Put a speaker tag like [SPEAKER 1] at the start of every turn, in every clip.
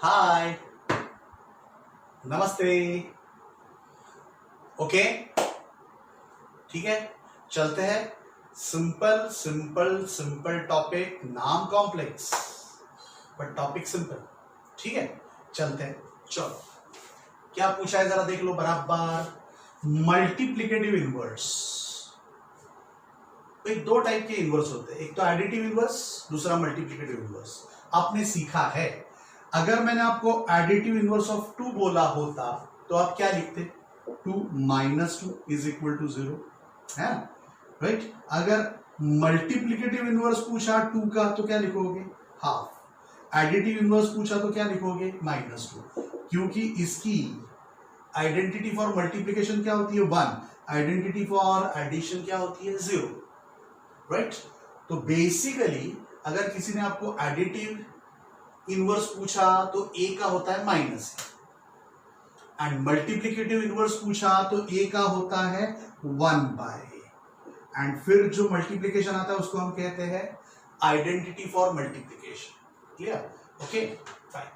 [SPEAKER 1] हाय, नमस्ते। ओके, ठीक है, चलते हैं। सिंपल सिंपल सिंपल टॉपिक, नाम कॉम्प्लेक्स बट टॉपिक सिंपल। ठीक है, चलते हैं। चलो, क्या पूछा है जरा देख लो बराबर। Multiplicative inverse. एक दो टाइप के इनवर्स होते हैं, एक तो एडिटिव इनवर्स, दूसरा मल्टीप्लिकेटिव इनवर्स। आपने सीखा है, अगर मैंने आपको एडिटिव इनवर्स ऑफ 2 बोला होता तो आप क्या लिखते? 2 माइनस 2 इज इक्वल टू 0 है, राइट। अगर मल्टीप्लिकेटिव इनवर्स पूछा 2 का तो क्या लिखोगे? हाफ। एडिटिव इनवर्स पूछा तो क्या लिखोगे? -2, क्योंकि इसकी आइडेंटिटी फॉर मल्टीप्लिकेशन क्या होती है? 1। आइडेंटिटी फॉर एडिशन क्या होती है? 0, राइट। तो बेसिकली अगर किसी ने आपको एडिटिव इनवर्स पूछा तो ए का होता है माइनस, एंड मल्टीप्लिकेटिव इनवर्स पूछा तो ए का होता है 1/, एंड फिर जो मल्टीप्लिकेशन आता है उसको हम कहते हैं identity for multiplication. Clear? Okay, fine.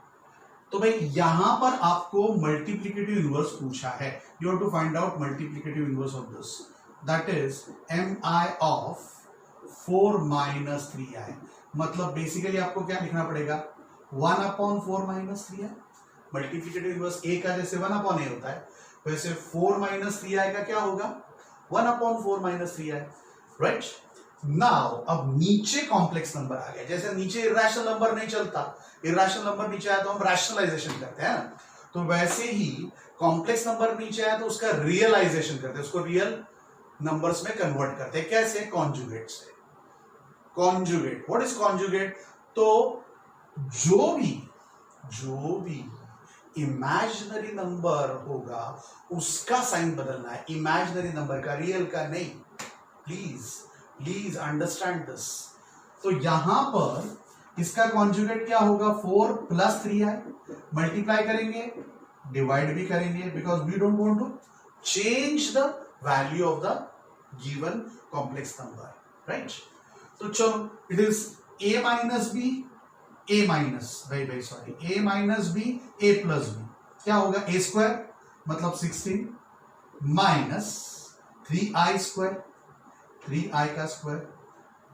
[SPEAKER 1] तो भाई यहां पर आपको मल्टीप्लिकेटिव इनवर्स पूछा है, you have to find out multiplicative inverse of this, that is mi of 4 - 3i। मतलब बेसिकली आपको क्या लिखना पड़ेगा? 1/4 - 3i। मल्टीप्लिकेटिव इनवर्स a का जैसे 1/a होता है, वैसे 4 - 3i का क्या होगा? 1/4 - 3i, राइट। नाउ अब नीचे कॉम्प्लेक्स नंबर आ गया। जैसे नीचे इरेशनल नंबर नहीं चलता, इरेशनल नंबर नीचे आया तो हम रैशनलाइजेशन करते हैं ना, तो वैसे ही कॉम्प्लेक्स नंबर नीचे आया तो उसका रियलाइजेशन करते हैं, उसको रियल नंबर्स में कन्वर्ट करते हैं। कैसे? कॉन्जुगेट से। Conjugate, what is conjugate? तो जो भी इमेजिनरी नंबर होगा उसका साइन बदलना है, इमेजिनरी नंबर का, रियल का नहीं। Please understand this. तो यहां पर इसका कॉन्जुगेट क्या होगा? 4 + 3i। मल्टीप्लाई करेंगे, डिवाइड भी करेंगे, because we don't want to change the value of the given complex number, right. तो चलो, it is a - b, a minus भाई a - b, a + b क्या होगा? a² मतलब 16 माइनस 3i², 3i का स्क्वायर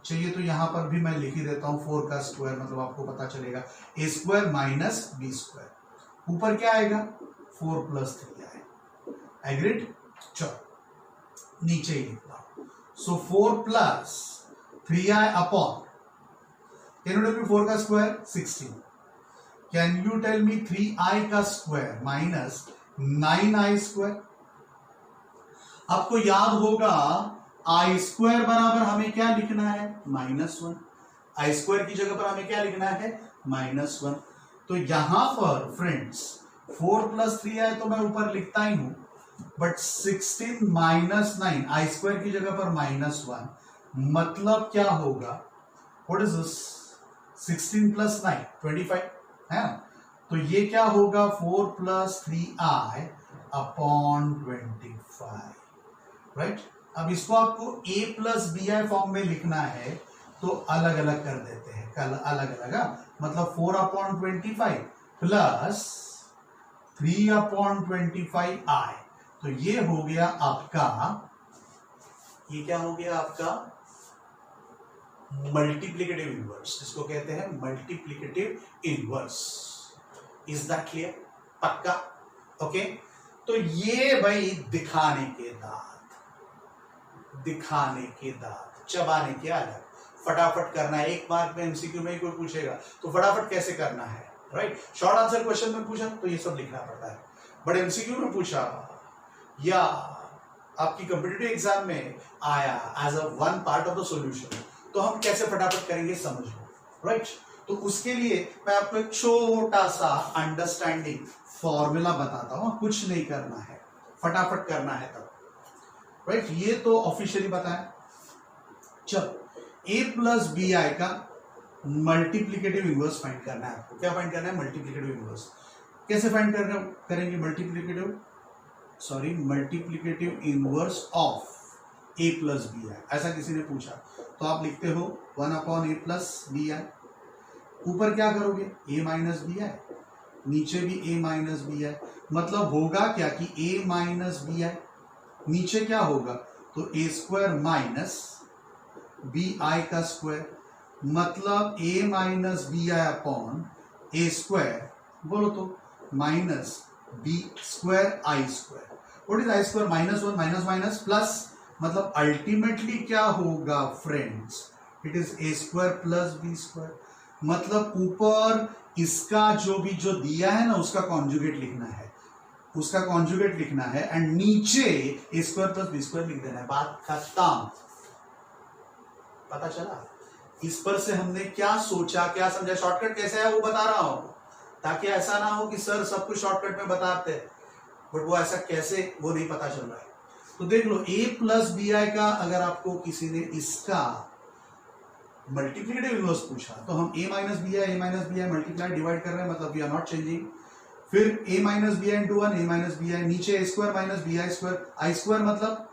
[SPEAKER 1] चाहिए तो यहां पर भी मैं लिख ही देता हूं 4 का स्क्वायर, मतलब आपको पता चलेगा a² माइनस b²। ऊपर क्या आएगा? 4 + 3i। एग्रीड? चलो नीचे ही लिखता हूं। सो 4 + 3i upon, can you tell me 4 का square? 16। Can you tell me 3i का स्क्वायर माइनस 9i²? आपको याद होगा i² बराबर हमें क्या लिखना है? -1। i² की जगह पर हमें क्या लिखना है? -1। तो यहां पर फ्रेंड्स 4 + 3i तो मैं ऊपर लिखता ही हूं, बट 16 - 9 i² की जगह पर -1, मतलब क्या होगा? What is this? 16 + 9 25 है। तो ये क्या होगा? 4 + 3i अपॉन 25, राइट। अब इसको आपको a + bi फॉर्म में लिखना है तो अलग अलग कर देते हैं, कल अलग अलग, मतलब 4/25 प्लस 3/25i। तो ये हो गया आपका, ये क्या हो गया आपका? Multiplicative inverse. इसको कहते हैं multiplicative inverse. Is that clear? पक्का? ओके। तो ये भाई दिखाने के दांत, चबाने के अलग, फटाफट करना है। 1 मार्क में एमसीक्यू में कोई पूछेगा तो फटाफट कैसे करना है, राइट। शॉर्ट आंसर क्वेश्चन में पूछा तो ये सब लिखना पड़ता है, बट एमसीक्यू में पूछा या आपकी कॉम्पिटिटिव एग्जाम में आया as a one part of the solution, तो हम कैसे फटाफट करेंगे समझ लो, राइट। तो उसके लिए मैं आपको एक छोटा सा अंडरस्टैंडिंग फॉर्मूला बताता हूं, कुछ नहीं करना है, फटाफट करना है तब, राइट। ये तो ऑफिशियली बताया। चलो, a + bi का मल्टीप्लिकेटिव इनवर्स फाइंड करना है आपको। क्या फाइंड करना है? Multiplicative inverse. कैसे फाइंड करेंगे? Multiplicative inverse of a + bi। ऐसा किसी ने पूछा तो आप लिखते हो 1/a + bi। ऊपर क्या करोगे? a - bi नीचे भी a माइनस बी आई, मतलब होगा क्या कि a माइनस बी आई, नीचे क्या होगा तो a square minus B I का स्क्वायर, मतलब a minus B I upon A square, बोलो तो minus B square I square. What is I square? Minus one minus minus plus, मतलब ultimately क्या होगा friends, it is A square plus B square. मतलब ऊपर इसका जो दिया है ना उसका कॉन्जुगेट लिखना है, उसका कॉन्जुगेट लिखना है, एंड नीचे ए स्क्वायर प्लस बी स्क्वायर लिख देना है, बात खत्म। पता चला? इस पर से हमने क्या सोचा, क्या समझा, शॉर्टकट कैसे है वो बता रहा हूं, ताकि ऐसा ना हो कि सर सब कुछ शॉर्टकट में बताते हैं, बट वो ऐसा कैसे वो नहीं पता चल रहा है। तो देख लो a प्लस बी आई का अगर आपको किसी ने इसका मल्टीप्लिकेटिव इनवर्स पूछा तो हम a minus B I multiply divide कर रहे हैं, मतलब वी आर नॉट चेंजिंग। फिर a minus B I into one, a minus B I, नीचे a square minus B I square, I square मतलब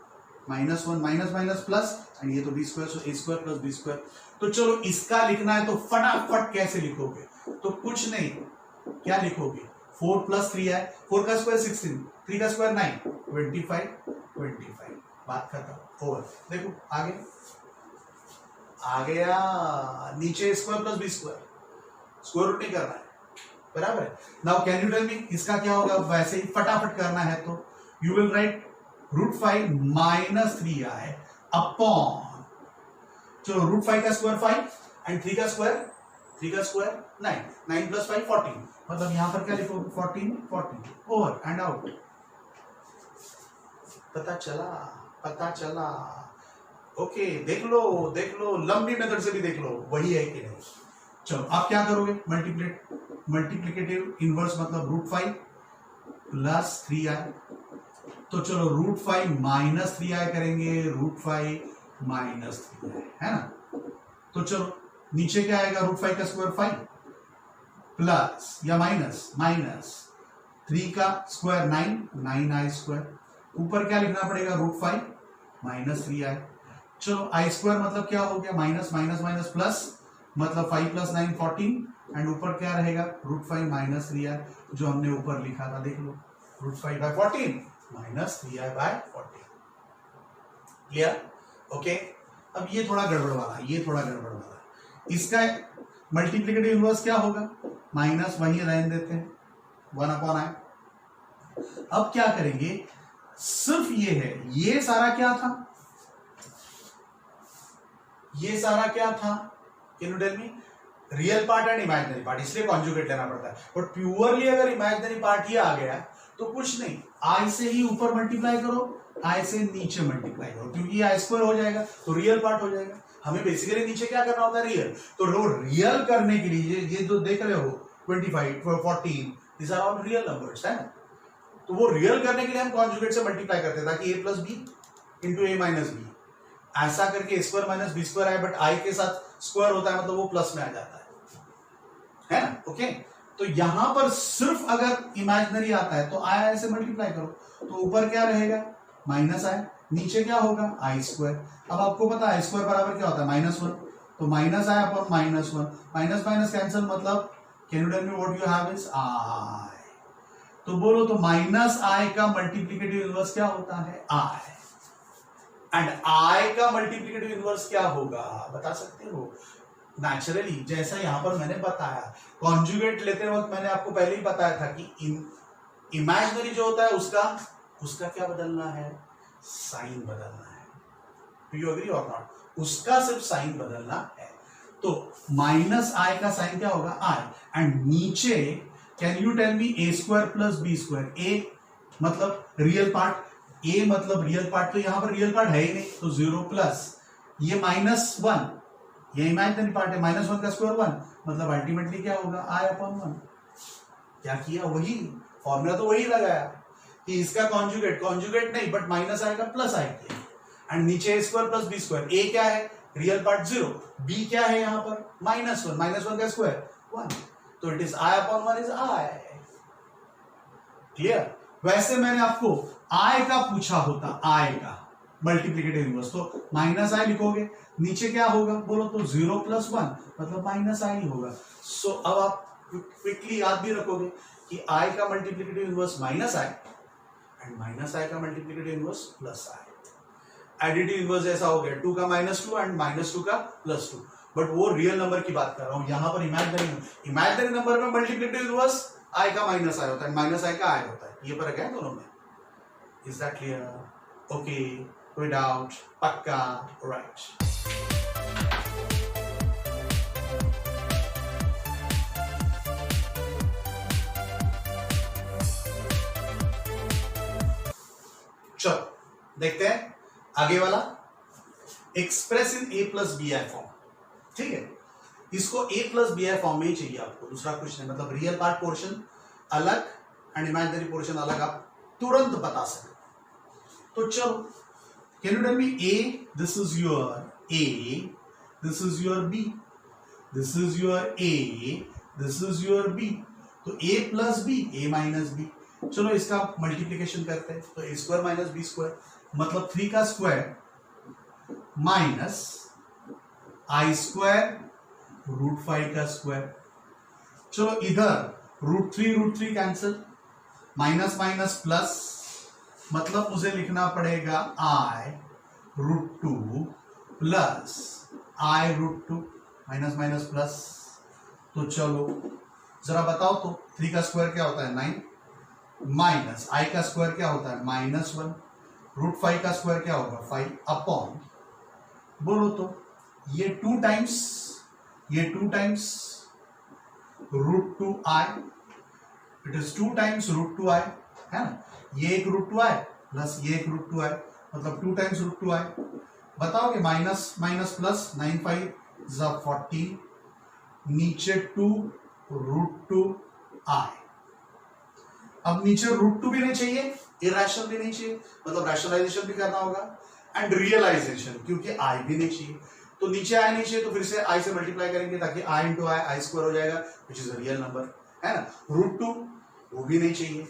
[SPEAKER 1] minus one minus minus plus, and ये तो B square, so A square plus B square. तो चलो इसका लिखना है तो फटाफट कैसे लिखोगे, तो कुछ नहीं, क्या लिखोगे 4 प्लस 3 है, 4 का स्क्वायर 16, 3 का स्क्वायर 9, 25, बात खत्म, ओवर। देखो आगे आ गया, नीचे square plus B square, square root नहीं करना है, बराबर है। Now can you tell me इसका क्या होगा, वैसे ही फटाफट करना है तो you will write √5 minus 3i upon, चलो √5 का स्क्वायर 5 एंड 3 का स्क्वायर 9, 9 प्लस 5 14, मतलब यहां पर क्या लिखोगे 14 ओवर एंड आउट। पता चला ओके। देख लो लंबी मेथड से भी देख लो वही है कि नहीं। चलो आप क्या करोगे, मल्टीप्लिकेटिव इनवर्स मतलब √5 प्लस 3i, तो चलो √5 माइनस 3i करेंगे, √5 माइनस 3i है ना। तो चलो नीचे क्या आएगा, √5 का स्क्वायर 5 प्लस या माइनस 3 का स्क्वायर 9i स्क्वायर, ऊपर क्या लिखना पड़ेगा √5 माइनस 3i। चलो आई स्क्वायर मतलब क्या हो गया, माइनस माइनस माइनस प्लस, मतलब 5 प्लस 9 14, एंड ऊपर क्या रहेगा √5 माइनस 3i, जो हमने ऊपर लिखा था, देख लो √5 by 14 minus 3i by 14। Clear? Okay. अब ये थोड़ा गड़बड़ वाला, इसका मल्टीप्लिकेटिव इनवर्स क्या होगा, माइनस वहीं रहने देते हैं 1/i। अब क्या करेंगे, सिर्फ ये है, ये सारा क्या था, can you tell me, real part and imaginary part, इसलिए कॉन्जुगेट लेना पड़ता है। बट प्योरली अगर इमेजिनरी पार्ट ही आ गया तो कुछ नहीं, आई से ही ऊपर मल्टीप्लाई करो, आई से नीचे मल्टीप्लाई करो, क्योंकि ये आई स्क्वायर हो जाएगा तो रियल पार्ट हो जाएगा। हमें बेसिकली नीचे क्या करना होता है, रियल। तो रियल करने के लिए ये जो देख रहे हो 25 14 this are all real numbers है ना, तो वो रियल करने के लिए हम कॉन्जुगेट से मल्टीप्लाई करते हैं, ताकि a plus B into a minus B, ऐसा करके a square minus B square आए, बट आई के साथ स्क्वायर होता है, मतलब वो प्लस में आ जाता है ना। ओके, तो यहां पर सिर्फ अगर इमेजिनरी आता है तो आई से मल्टीप्लाई करो, तो ऊपर क्या रहेगा माइनस आई, नीचे क्या होगा आई स्क्वायर। अब आपको पता है आई स्क्वायर बराबर क्या होता है -1, तो minus I upon -1, minus minus cancel, मतलब can you tell me what you have is I. तो बोलो तो माइनस आई का मल्टीप्लिकेटिव इनवर्स क्या होता है, आई, एंड आई का मल्टीप्लिकेटिव इनवर्स क्या होगा बता सकते हो, नेचुरली जैसा यहां पर मैंने बताया, कॉन्जुगेट लेते वक्त मैंने आपको पहले ही बताया था कि इमेजिनरी जो होता है उसका क्या बदलना है, साइन बदलना है। डू यू एग्री और नॉट, उसका सिर्फ साइन बदलना है। तो माइनस आई का साइन क्या होगा, आई, एंड नीचे can you tell me a square plus B square, a मतलब रियल पार्ट, a मतलब रियल पार्ट, तो यहां पर रियल पार्ट है ही नहीं, तो 0 प्लस ये -1, ये इमेजिनरी पार्ट है, -1 का स्क्वायर 1, मतलब अल्टीमेटली क्या होगा i अपॉन 1। क्या किया, वही फॉर्मूला तो वही लगाया कि इसका कॉन्जुगेट नहीं, बट माइनस आएगा प्लस आई किया, एंड नीचे a square plus B square, a क्या है रियल पार्ट 0, b क्या है यहां पर -1 का स्क्वायर 1, तो it is i upon 1 is i। Clear? वैसे मैंने आपको i का पूछा होता, i का मल्टीप्लिकेटिव इनवर्स, तो माइनस आई लिखोगे, नीचे क्या होगा बोलो तो 0 प्लस 1, मतलब -i होगा। सो अब आप क्विकली याद भी रखोगे कि आई का multiplicative inverse minus I and minus I का multiplicative inverse plus I. Additive inverse ऐसा हो गया 2 का -2 एंड -2 का +2, बट वो रियल नंबर की बात कर रहा हूं, यहां पर इमेजिनरी नंबर में मल्टीप्लिकेटिव इनवर्स आई का माइनस आई होता है, माइनस आई का आई होता है, ये फर्क है दोनों में। Is that clear? ओके, कोई डाउट? पक्का? राइट। चलो देखते हैं आगे वाला, express in A plus B I form. ठीक है, इसको A plus B I form में ही चाहिए आपको, दूसरा कुछ नहीं, मतलब रियल पार्ट पोर्शन अलग एंड इमेजिनरी पोर्शन अलग, आप तुरंत बता सकते। तो चलो, can you tell me A, this is your A, this is your B, this is your A, this is your B, तो A plus B, A minus B. चलो इसका मल्टीप्लीकेशन करते हैं, तो A square minus B square, मतलब 3 का square minus आई square √5 का square. चलो इधर √3 कैंसिल, माइनस माइनस प्लस, मतलब मुझे लिखना पड़ेगा आई √2 प्लस आई √2, माइनस माइनस प्लस। तो चलो जरा बताओ तो 3 का स्क्वायर क्या होता है 9, माइनस आई का स्क्वायर क्या होता है -1, √5 का स्क्वायर क्या होगा 5 अपॉन, बोलो तो ये 2 times √2i, it is 2 times √2i, है ना, ये एक √2i प्लस ये एक √2i, मतलब 2 टाइम्स √2i। बताओगे माइनस माइनस प्लस, 9 5 14, नीचे 2 √2i। अब नीचे √2 भी नहीं चाहिए, इरेशनल भी नहीं चाहिए, मतलब रैशनलाइजेशन भी करना होगा एंड रियलाइजेशन, क्योंकि आई भी नहीं चाहिए, तो नीचे आई नहीं चाहिए, तो फिर से आई से मल्टीप्लाई करेंगे ताकि आई इंटू आई स्क्वायर हो जाएगा, which is a real number, है ना। √2 वो भी नहीं चाहिए।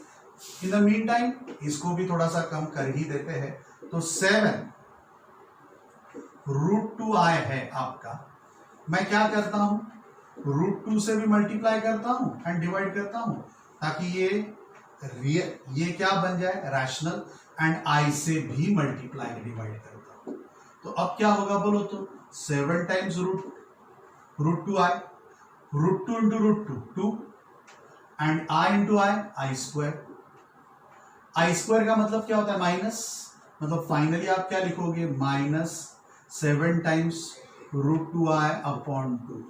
[SPEAKER 1] इन द मीन टाइम इसको भी थोड़ा सा कम कर ही देते हैं, तो 7 √2i है आपका। मैं क्या करता हूं, √2 से भी मल्टीप्लाई करता हूं एंड डिवाइड करता हूं, ताकि ये क्या बन जाए रैशनल, एंड आई से भी मल्टीप्लाई डिवाइड करता हूं। तो अब क्या होगा बोलो तो 7 times √2i, √2 into √2 2, and I into I square. I square का मतलब क्या होता है माइनस, मतलब फाइनली आप क्या लिखोगे -7 टाइम्स √2i अपॉन 2,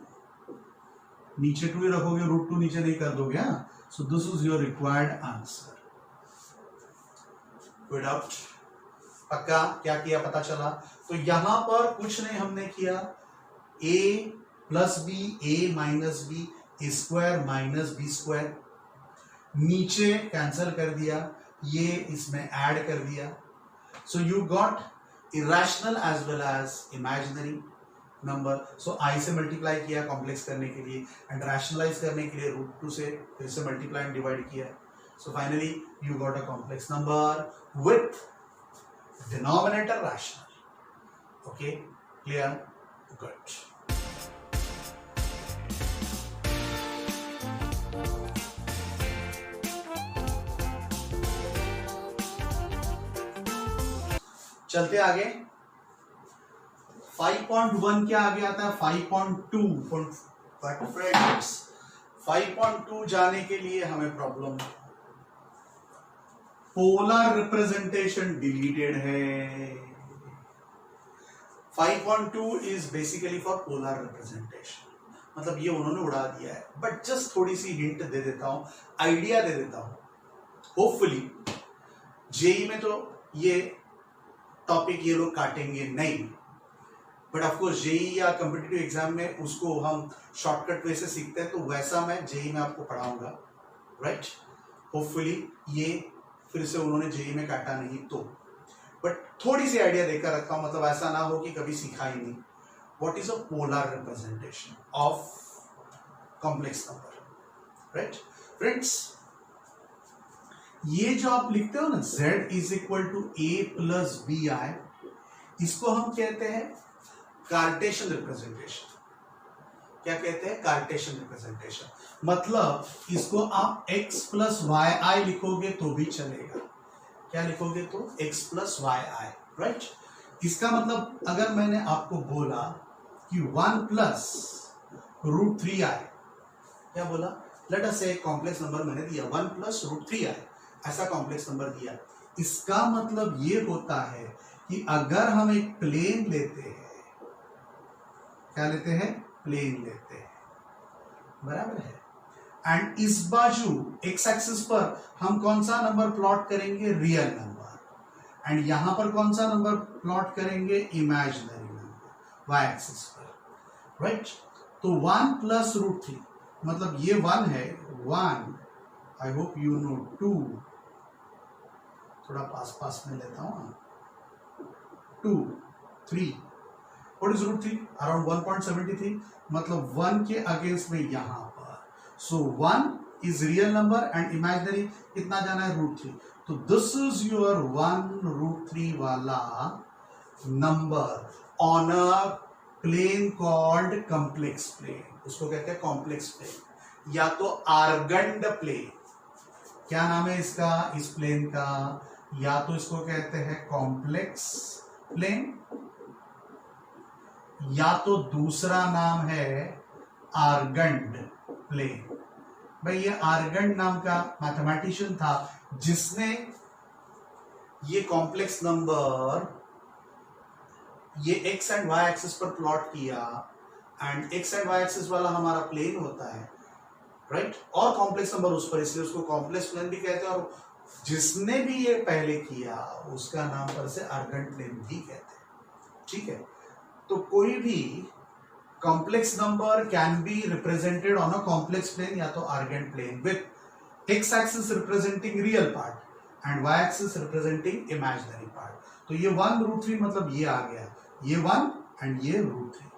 [SPEAKER 1] नीचे 2 ही रखोगे, √2 नीचे नहीं कर दोगे। हाँ, सो this is your required answer. कोई डाउट? पक्का? क्या किया पता चला? तो यहां पर कुछ नहीं हमने किया, a plus B, a minus B, A square minus B square, नीचे कैंसिल कर दिया, ये इसमें ऐड कर दिया, so you got irrational as well as imaginary number. So I से मल्टीप्लाई किया कॉम्प्लेक्स करने के लिए, एंड रैशनलाइज करने के लिए √2 से फिर से मल्टीप्लाई एंड डिवाइड किया, so finally you got a complex number with denominator rational. Okay, clear? Good. चलते आगे, 5.1 क्या आगे आता है 5.2। 5.2 जाने के लिए हमें प्रॉब्लम, पोलर रिप्रेजेंटेशन डिलीटेड है। 5.2 is basically for polar representation, मतलब ये उन्होंने उड़ा दिया है, बट जस्ट थोड़ी सी हिंट दे देता हूं, आइडिया दे देता हूं। होपफुली जेई में तो ये टॉपिक ये लोग काटेंगे नहीं, बट ऑफकोर्स जेई या कॉम्पिटिटिव एग्जाम में उसको हम शॉर्टकट वे से सीखते हैं, तो वैसा मैं जेई में आपको पढ़ाऊंगा, राइट। होपफुली ये फिर से उन्होंने जेई में काटा नहीं तो, बट थोड़ी सी आइडिया देकर रखा हूं, मतलब ऐसा ना हो कि कभी सीखा ही नहीं। What is a polar representation of complex number, right friends. ये जो आप लिखते हो ना z is equal to a plus B I, इसको हम कहते हैं कार्टेशियन रिप्रेजेंटेशन। क्या कहते हैं, कार्टेशियन रिप्रेजेंटेशन। मतलब इसको आप x प्लस वाई आई लिखोगे तो भी चलेगा। क्या लिखोगे तो x प्लस वाई आई, राइट। इसका मतलब अगर मैंने आपको बोला कि 1 प्लस रूट 3 आई, क्या बोला, लेट अस से कॉम्प्लेक्स नंबर मैंने दिया 1 प्लस रूट 3 आई, ऐसा कॉम्प्लेक्स नंबर दिया। इसका मतलब ये होता है कि अगर हम एक प्लेन लेते हैं, क्या लेते हैं, प्लेन लेते हैं, बराबर है, एंड इस बाजू एक्स एक्सिस पर हम कौन सा नंबर प्लॉट करेंगे, रियल नंबर, एंड यहां पर कौन सा नंबर प्लॉट करेंगे, इमेजिनरी नंबर, वाई एक्सिस पर, राइट। तो 1 प्लस रूट 3 मतलब ये 1 है, 1, आई होप यू नो, 2, थोड़ा पास पास में लेता हूं, 2, 3, व्हाट इज रूट 3, अराउंड 1.73, मतलब 1 के अगेंस्ट में यहां पर, सो 1 is real number and imaginary कितना जाना है, रूट 3। तो दिस इज योर 1 रूट 3 वाला number on a plane called complex plane, उसको कहते हैं कॉम्प्लेक्स प्लेन या तो आर्गंड प्लेन। क्या नाम है इसका, इस प्लेन का, या तो इसको कहते हैं कॉम्प्लेक्स प्लेन, या तो दूसरा नाम है आर्गंड प्लेन। भाई ये आर्गंड नाम का मैथमेटिशियन था जिसने ये कॉम्प्लेक्स नंबर ये एक्स एंड वाई एक्सिस पर प्लॉट किया, and X and Y axis वाला हमारा प्लेन होता है, राइट, और कॉम्प्लेक्स नंबर उस पर, इसलिए उसको कॉम्प्लेक्स प्लेन भी कहते हैं, और जिसने भी ये पहले किया उसका नाम पर से आर्गंड प्लेन भी कहते हैं, ठीक है। तो कोई भी complex number can be represented on a complex plane या तो Argand plane with X axis representing real part and Y axis representing imaginary part. तो ये 1 रूट 3 मतलब ये आ गया, ये 1 एंड ये root 3,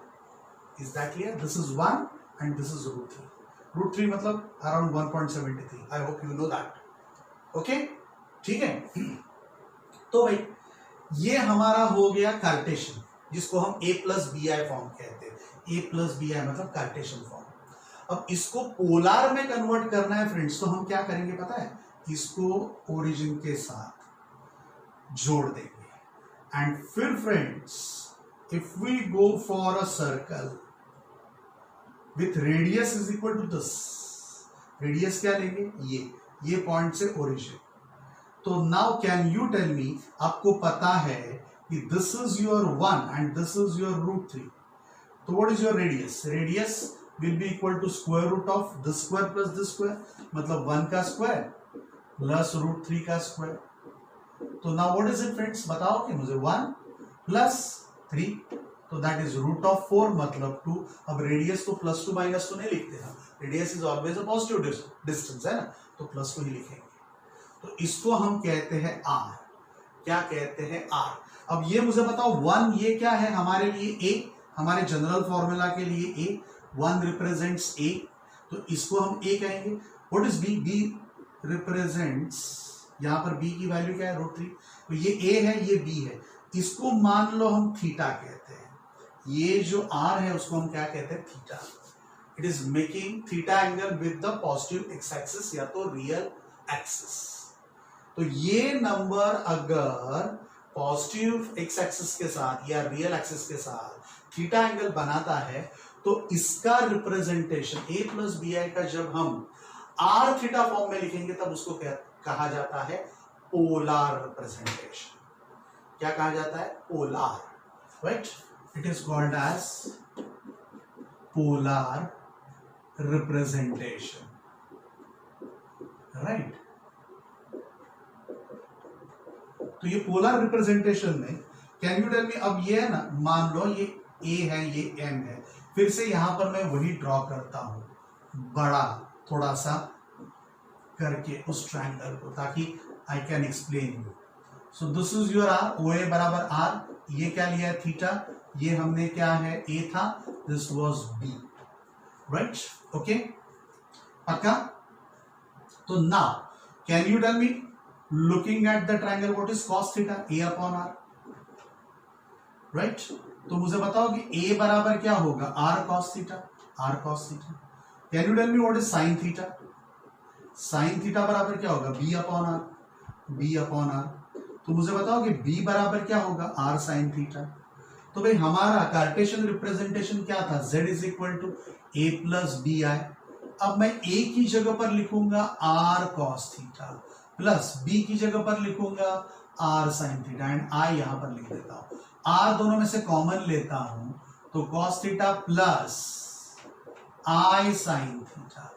[SPEAKER 1] is that clear, this is 1 and this is root 3, root 3 मतलब around 1.73, I hope you know that, okay, ठीक है। तो भाई ये हमारा हो गया कार्टेशियन, जिसको हम a plus B I form कहते हैं, a प्लस बी आई मतलब कार्टेशियन फॉर्म। अब इसको पोलार में कन्वर्ट करना है फ्रेंड्स, तो हम क्या करेंगे पता है, इसको ओरिजिन के साथ जोड़ देंगे, एंड फिर friends if we go for a circle with radius is equal to this, radius क्या लेंगे, ये पॉइंट से ओरिजिन। तो now can you tell me, आपको पता है कि this is your 1 and this is your root 3, तो what is your radius, radius will be equal to square root of this square plus this square, मतलब 1 का square plus root 3 का square. तो now what is it friends, बताओ कि मुझे 1 plus 3, तो that is root of 4 मतलब 2। अब रेडियस तो प्लस 2 माइनस 2 नहीं लिखते हम, radius is always a positive distance है ना, तो प्लस 2 ही लिखेंगे। तो इसको हम कहते हैं r, क्या कहते हैं r। अब ये मुझे बताओ 1 ये क्या है हमारे लिए, a, हमारे जनरल फॉर्मूला के लिए a, 1 रिप्रेजेंट्स a, तो इसको हम a कहेंगे। What is b, b represents, यहां पर b की वैल्यू क्या है, रूट 3, तो ये a है ये b है, इसको मान लो हम थीटा कहते हैं, ये जो r है उसको हम क्या कहते हैं, theta. It is making theta angle with the positive x axis या तो रियल एक्सिस। तो ये नंबर अगर पॉजिटिव एक्स एक्सिस के साथ या रियल एक्सिस के साथ थीटा एंगल बनाता है, तो इसका representation a plus B I का जब हम r थीटा फॉर्म में लिखेंगे तब उसको कहा जाता है पोलार रिप्रेजेंटेशन। क्या कहा जाता है, polar, right, it is called as polar representation, right. तो ये पोलर रिप्रेजेंटेशन में कैन यू टेल मी, अब ये है ना, मान लो ये a है ये m है, फिर से यहां पर मैं वही ड्रॉ करता हूं बड़ा थोड़ा सा करके उस ट्रायंगल को, ताकि I can explain you. So this is your r, OA बराबर r, ये क्या लिया है थीटा, ये हमने क्या है a था, this was b, right, okay, पक्का। तो now can you tell me, looking at the triangle what is cos theta, a upon r, right। तो मुझे बताओ कि a बराबर क्या होगा, r cos theta, R cos theta. Can you tell me what is sine theta? Sine theta बराबर क्या होगा? B upon R, B upon R. तो मुझे बताओ कि बी बराबर क्या होगा? R sine theta. तो भाई हमारा कार्टेशियन रिप्रेजेंटेशन क्या था? z is equal to A plus B I. अब मैं ए की जगह पर लिखूंगा R cos theta plus B की जगह पर लिखूंगा R sine theta and I यहां पर लिख देता हूं। आर दोनों में से कॉमन लेता हूं तो कॉस थीटा प्लस आई साइन थीटा।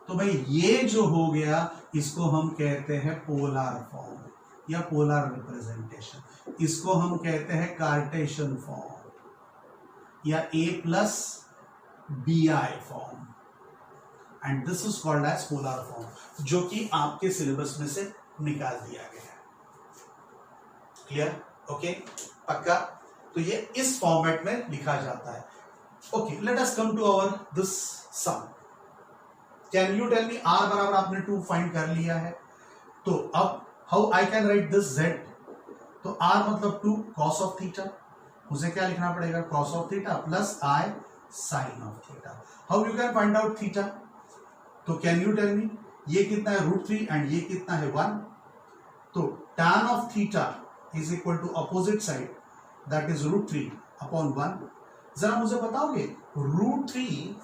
[SPEAKER 1] तो भाई ये जो हो गया इसको हम कहते हैं पोलर फॉर्म या पोलर रिप्रेजेंटेशन। इसको हम कहते हैं कार्टेशियन फॉर्म या A plus B I form and this is called as polar form, जो कि आपके सिलेबस में से निकाल दिया गया है। क्लियर? ओके, पक्का? तो ये इस फॉर्मेट में लिखा जाता है। Okay, let us come to our this sum. Can you tell me R बराबर आपने 2 फाइंड कर लिया है, तो अब how I can write this z? तो r मतलब 2 cos ऑफ थीटा, मुझे क्या लिखना पड़ेगा? cos of theta plus i sin of theta. How you can find out theta? तो कैन यू टेल मी ये कितना है? √3 एंड ये कितना है? 1। तो tan of theta is equal to opposite side that is √3 upon 1। जरा मुझे बताओगे √3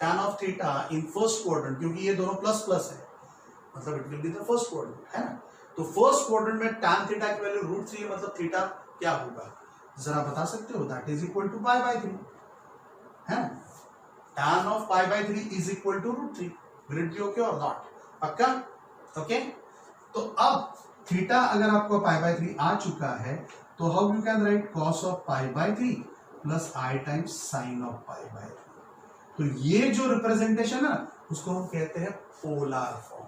[SPEAKER 1] tan of theta in first quadrant, क्योंकि ये दोनों प्लस प्लस है, मतलब it will be the first quadrant, है ना? तो फर्स्ट क्वाड्रेंट में tan थीटा की वैल्यू √3 है, मतलब थीटा क्या होगा? जरा बता सकते हो? That is equal to pi by 3, है ना? tan of pi by 3 is equal to √3। Will it be okay और नॉट? पक्का? ओके, तो अब थीटा अगर आपको पाई बाय 3 आ चुका है तो how you can write cos of pi by 3 plus i times sign of pi by 3। तो ये जो रिप्रेजेंटेशन है उसको हम कहते हैं पोलर फॉर्म।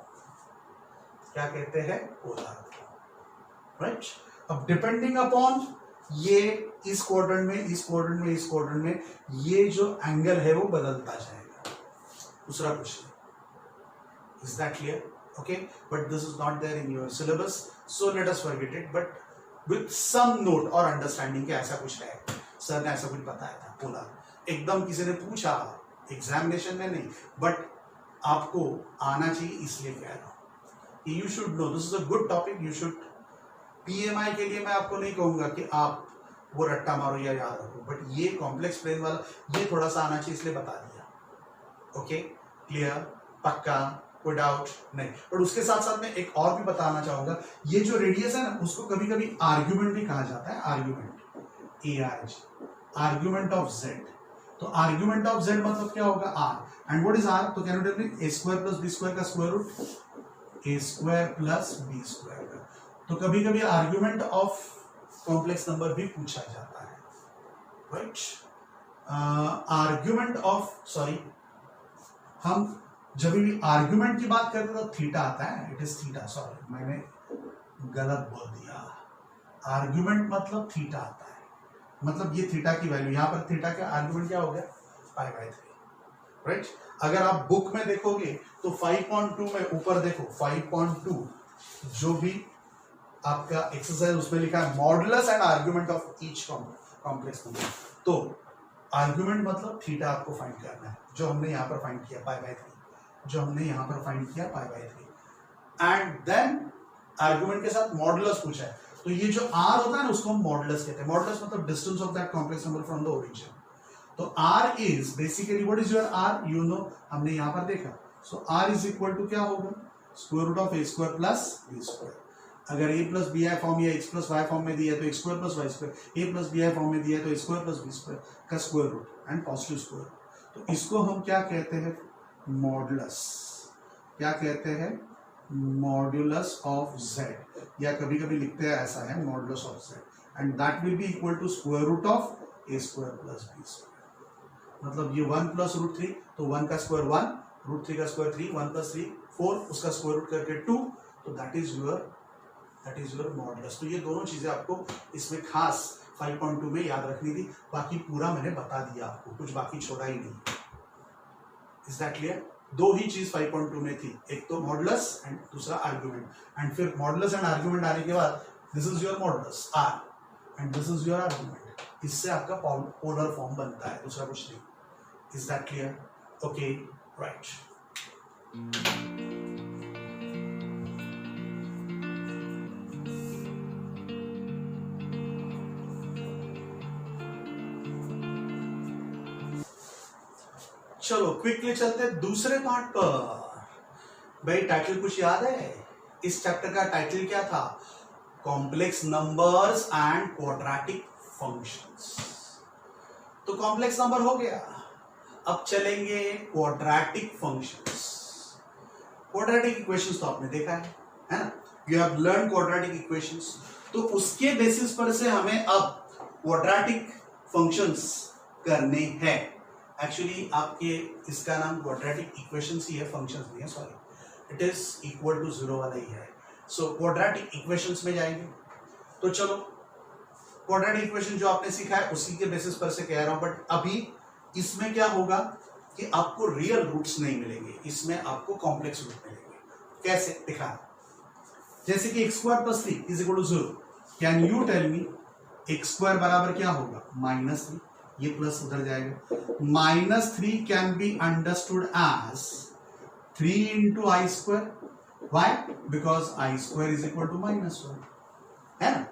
[SPEAKER 1] क्या कहते हैं? Polar form, right? अब डिपेंडिंग अपॉन ये इस क्वाड्रेंट में, इस क्वाड्रेंट में, इस क्वाड्रेंट में ये जो एंगल है वो बदलता जाएगा। दूसरा question, is that clear? Okay, but this is not there in your syllabus, so let us forget it, but with some note और अंडरस्टैंडिंग के ऐसा कुछ है। सर ने ऐसा कुछ बताया था पोलर, एकदम किसी ने पूछा एग्जामिनेशन में नहीं, बट आपको आना चाहिए इसलिए कह रहा हूं। You should know this is a good topic, you should. PMI के लिए मैं आपको नहीं कहूंगा कि आप वो रट्टा मारो या याद रखो, बट ये कॉम्प्लेक्स प्लेन वाला ये थोड़ा सा आना चाहिए इसलिए बता दिया। Okay, clear? पक्का? कोई डाउट नहीं? और उसके साथ साथ मैं एक और भी बताना चाहूंगा, ये जो रेडियस है ना उसको कभी कभी आर्ग्यूमेंट भी कहा जाता है। Argument, argument of Z. तो आर्ग्यूमेंट ऑफ जेड मतलब क्या होगा? R. And what is R? तो can you tell me? A square plus B square का square root, A square plus B square का। तो कभी कभी आर्ग्यूमेंट ऑफ कॉम्प्लेक्स नंबर भी पूछा जाता है, राइट? आर्ग्यूमेंट ऑफ, सॉरी, हम जब भी आर्ग्यूमेंट की बात करते हैं तो थीटा आता है, इट इज थीटा, सॉरी मैंने गलत बोल दिया। आर्ग्यूमेंट मतलब थीटा आता है, मतलब ये थीटा की वैल्यू, यहां पर थीटा का आर्ग्यूमेंट क्या हो गया? पाई बाय 3, राइट? अगर आप बुक में देखोगे तो 5.2 में ऊपर देखो 5.2 जो भी आपका एक्सरसाइज उसमें लिखा है modulus and argument of each complex number. तो आर्ग्यूमेंट मतलब थीटा आपको फाइंड करना है, जो हमने यहाँ पर फाइंड किया पाई बाय 3, जो हमने यहाँ पर फाइंड किया pi by 3। And then argument के साथ मॉडुलस पूछा है, तो ये जो r होता है ना उसको हम मॉडुलस कहते हैं। मॉडुलस मतलब distance of that complex number from the origin. तो r is basically what is your r? You know, हमने यहाँ पर देखा। So r is equal to क्या होगा? Square root of A square plus B square. अगर a plus B I form या x plus Y form में दिया है तो X square plus Y square, a plus B I form में दिया है तो स्क्वायर प्लस बी स्क्वायर का square root and positive square. तो इसको हम क्या कहते हैं? मॉडुलस। क्या कहते हैं? मॉड्यूलस ऑफ z, या कभी कभी लिखते हैं ऐसा है modulus of z, and that will be equal to square root of A square plus B square. मतलब ये 1 प्लस √3, तो 1 का स्क्वायर 1, √3 का स्क्वायर 3, 1 प्लस 3 4, उसका स्क्वायर रूट करके 2, तो दैट इज योर मॉडुलस। तो ये दोनों चीजें आपको इसमें खास 5.2 में याद रखनी थी, बाकी पूरा मैंने बता दिया आपको, कुछ बाकी छोड़ा ही नहीं। इज दैट क्लियर? दो ही चीज 5.2 में थी, एक तो मॉडुलस एंड दूसरा आर्ग्यूमेंट। एंड फिर मॉडुलस एंड आर्ग्यूमेंट आने के बाद this is your modulus R and this is your argument. इससे आपका पोलर फॉर्म बनता है, दूसरा कुछ नहीं। Is that clear? Okay right. चलो क्विकली चलते हैं दूसरे पार्ट पर। भाई टाइटल कुछ याद है? इस चैप्टर का टाइटल क्या था? Complex numbers and quadratic functions. तो कॉम्प्लेक्स नंबर हो गया, अब चलेंगे क्वाड्रेटिक फंक्शंस। क्वाड्रेटिक इक्वेशंस तो आपने देखा है ना? You have learn quadratic equations. तो उसके बेसिस पर से हमें अब क्वाड्रेटिक फंक्शंस करने हैं। एक्चुअली आपके इसका नाम क्वाड्रेटिक इक्वेशंस ही है, फंक्शंस नहीं है, sorry. It is equal to 0 वाला ही है। सो क्वाड्रेटिक इक्वेशंस में जाएंगे। तो चलो क्वाड्रेटिक इक्वेशन जो आपने सीखा है उसी के बेसिस पर से कह रहा हूं, बट अभी इसमें क्या होगा कि आपको रियल रूट्स नहीं मिलेंगे, इसमें आपको कॉम्प्लेक्स रूट मिलेंगे। कैसे दिखा? जैसे कि x square plus 3 is equal to 0। Can you tell me x square बराबर क्या होगा? -3। ये प्लस उधर जाएगा। -3 can be understood as 3 into I square. Why? Because I square is equal to -1, है ना?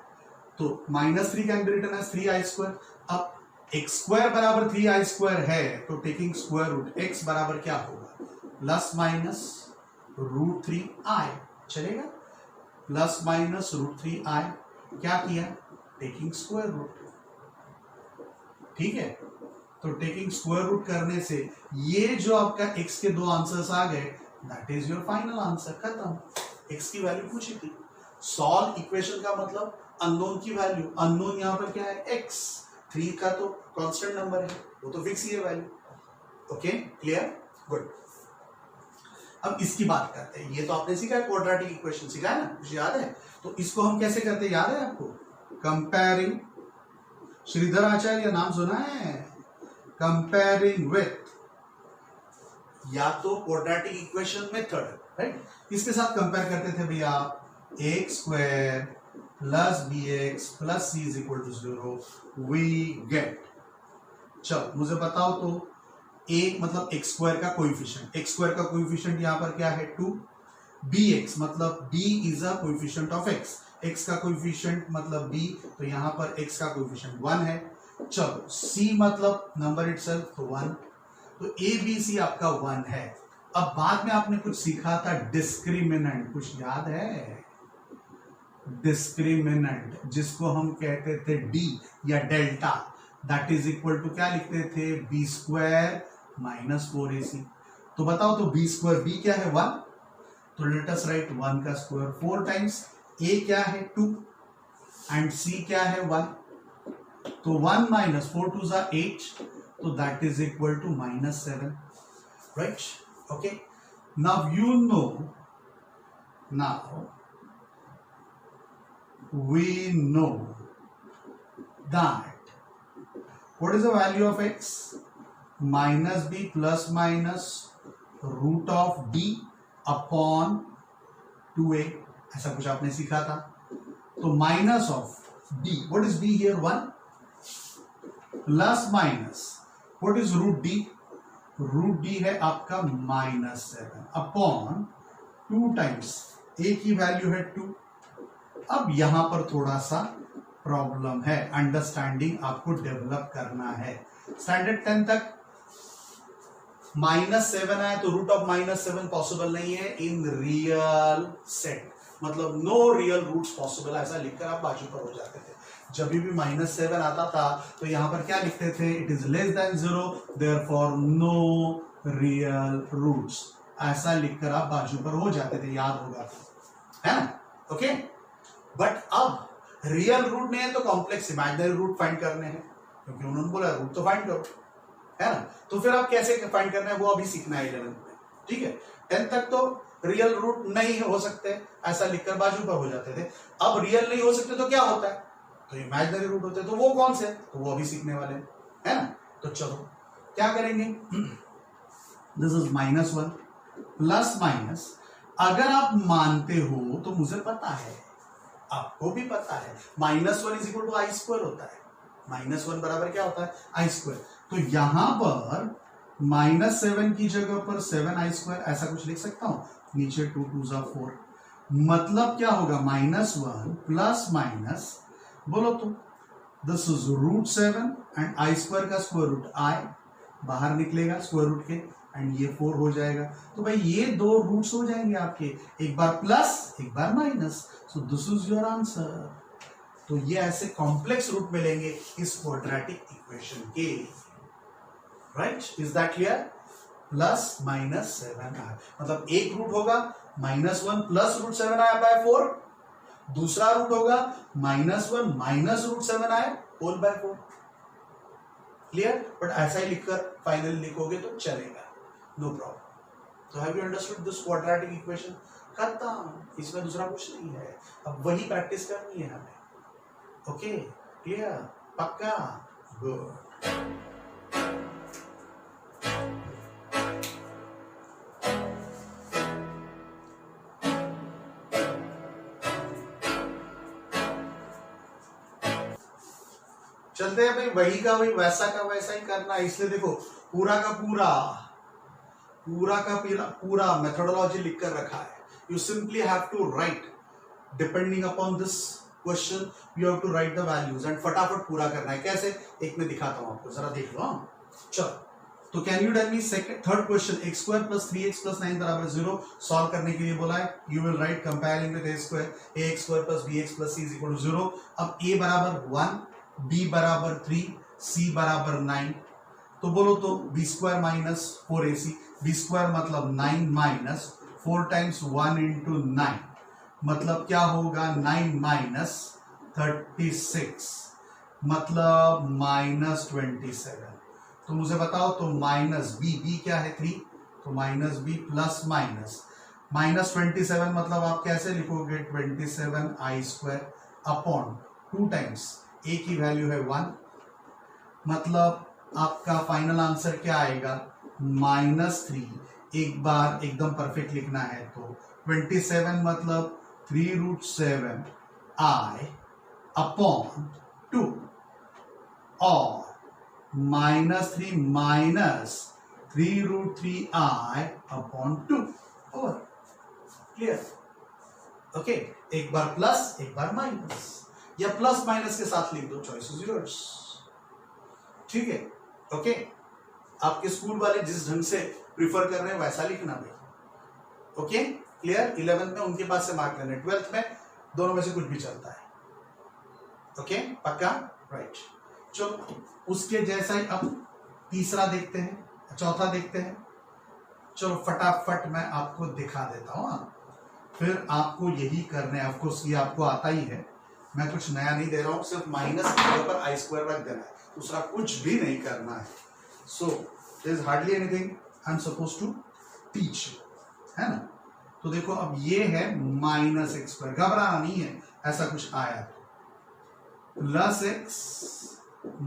[SPEAKER 1] तो -3 can be written as 3i square. अब x स्क्वायर बराबर 3i स्क्वायर है, तो टेकिंग स्क्वायर रूट x बराबर क्या होगा? Plus minus √3i। चलेगा? Plus minus √3i। क्या किया? Taking square root. ठीक है? तो टेकिंग स्क्वायर रूट करने से ये जो आपका x के दो आंसर्स आ गए, that is your final answer. खत्म। x की वैल्यू पूछी थी। सॉल्व इक्वेशन का मतलब अननोन की वैल्यू। अननोन यहां पर क्या है? x। 3 का तो कांस्टेंट नंबर है, वो तो फिक्स ही है वैल्यू। Okay clear? गुड। अब इसकी बात करते हैं। ये तो आपने सीखा है, क्वाड्रेटिक इक्वेशन सीखा है ना, कुछ याद है? तो इसको हम कैसे करते हैं, याद है आपको? कंपेयरिंग, श्रीधर आचार्य नाम सुना है? कंपेयरिंग विथ, या तो क्वाड्रेटिक इक्वेशन मेथड, राइट? इसके साथ कंपेयर करते थे भैया। X square plus b x plus c is equal to 0 we get. चलो मुझे बताओ तो एक मतलब एक्स स्क्वायर का कोएफिशिएंट, एक्स स्क्वायर का कोएफिशिएंट यहां पर क्या है? 2। बी एक्स मतलब b is a coefficient of x, x का कोएफिशिएंट मतलब b, तो यहां पर x का कोएफिशिएंट 1 है। चलो c मतलब नंबर इटसेल्फ, तो 1। तो a b c आपका 1 है। अब बाद में आपने कुछ सीखा था डिस्क्रिमिनेंट, कुछ याद है? डिस्क्रिमिनेंट जिसको हम कहते थे d या delta, that is equal to क्या लिखते थे? B square minus 4ac। तो बताओ तो बी स्क्वायर, बी क्या है? 1, तो लेट अस राइट 1 का स्क्वायर 4 टाइम्स। a क्या है? 2 एंड c क्या है? 1। तो 1 माइनस 4 2 जा 8, तो that is equal to -7, right? Okay, now you know, now we know that what is the value of x? minus b plus minus root of d upon 2a, ऐसा कुछ आपने सीखा था। तो minus of b, what is b here? 1 plus minus what is root d? root d है आपका -7 upon 2 times a की value है 2। अब यहां पर थोड़ा सा प्रॉब्लम है, अंडरस्टैंडिंग आपको डेवलप करना है। स्टैंडर्ड 10 तक -7 आए तो रूट ऑफ -7 पॉसिबल नहीं है इन रियल सेट, मतलब नो रियल रूट्स पॉसिबल, ऐसा लिखकर आप बाजू पर हो जाते थे। जब भी -7 आता था तो यहां पर क्या लिखते थे? It is less than 0, therefore no real roots, ऐसा लिखकर आप बाजू पर हो जाते थे, याद होगा, है ना? ओके, बट अब रियल रूट नहीं है तो कॉम्प्लेक्स इमेजिनरी रूट फाइंड करने हैं, क्योंकि उन्होंने बोला रूट तो फाइंड करो, है ना? तो फिर आप कैसे फाइंड करना है वो अभी सीखना है 11th में, ठीक है? 10th तक तो रियल रूट नहीं हो सकते, ऐसा लिखकर बाजू पर हो जाते थे। अब रियल नहीं हो सकते तो क्या होता है? तो इमेजिनरी रूट होते हैं। तो वो कौन से? तो वो अभी सीखने वाले हैं, है ना? तो चलो क्या करेंगे? दिस इज -1 प्लस माइनस, अगर आप मानते हो तो मुझे पता है, आपको भी पता है, -1 is equal to I square होता है। -1 बराबर क्या होता है? I square. तो यहां पर -7 की जगह पर 7i² ऐसा कुछ लिख सकता हूं, नीचे 2 2 4, मतलब क्या होगा -1 प्लस माइनस, बोलो तो दिस इज √7 एंड i² का स्क्वायर रूट i बाहर निकलेगा स्क्वायर रूट के, एंड ये 4 हो जाएगा। तो भाई ये दो रूट्स हो जाएंगे आपके, एक बार प्लस एक बार minus, so this is your answer. तो ये ऐसे कॉम्प्लेक्स रूट मिलेंगे इस क्वाड्रेटिक इक्वेशन के, right? Is that clear? Plus minus 7i, मतलब एक रूट होगा -1 प्लस √7i बाय 4, दूसरा रूट होगा -1 minus √7i whole by 4। Clear? But ऐसा ही लिखकर फाइनली लिखोगे तो चलेगा, नो प्रॉब्लम। तो have you understood this quadratic equation? खत्म, इसमें दूसरा कुछ नहीं है, अब वही प्रैक्टिस करनी है हमें। Okay, clear? पक्का? गुड। चलते हैं भाई, वही का वही वैसा का वैसा ही करना है, इसलिए देखो पूरा का पूरा मेथोडोलॉजी लिख कर रखा है। You simply have to write depending upon this question, you have to write the values and फटाफट पूरा करना है। कैसे? एक मैं दिखाता हूं आपको, जरा देख लो। चलो, तो can you tell me third question, x² + 3x + 9 = 0 solve करने के लिए बोला है। You will write comparing with a² ax² + bx + c = 0। अब a = 1, b = 3, c = 9, तो बोलो तो b² - 4ac, b² मतलब 9 माइनस 4 टाइम्स 1 × 9, मतलब क्या होगा 9 - 36, मतलब -27। तो मुझे बताओ तो -b क्या है 3, तो -b प्लस माइनस -27 मतलब आप कैसे लिखोगे 27i² अपॉन 2 टाइम्स a की वैल्यू है 1, मतलब आपका फाइनल आंसर क्या आएगा -3। एक बार एकदम परफेक्ट लिखना है तो 27 मतलब 3√7i अपॉन 2 और -3 माइनस 3√3i अपॉन 2 और क्लियर? ओके, एक बार प्लस एक बार माइनस, या प्लस माइनस के साथ लिख दो, चॉइस इज योर्स। ठीक है? ओके, आपके स्कूल वाले जिस ढंग से प्रिफर कर रहे हैं वैसा लिखना भाई। Okay, clear? 11th में उनके पास से मार्क लेने, 12th में दोनों में से कुछ भी चलता है। ओके, पक्का? राइट। चलो, उसके जैसा ही अब तीसरा देखते हैं, चौथा देखते हैं। चलो फटाफट मैं आपको दिखा देता हूं, फिर आपको यही करने, ऑफकोर्स ये आपको आता ही है, मैं कुछ नया नहीं दे रहा हूं, सिर्फ माइनस की जगह पर i² रख देना है, दूसरा कुछ भी नहीं करना है। So there is hardly anything I am suppose to teach, है ना? तो देखो अब ये है -x², घबराना नहीं है, ऐसा कुछ आया तो +x - 2 =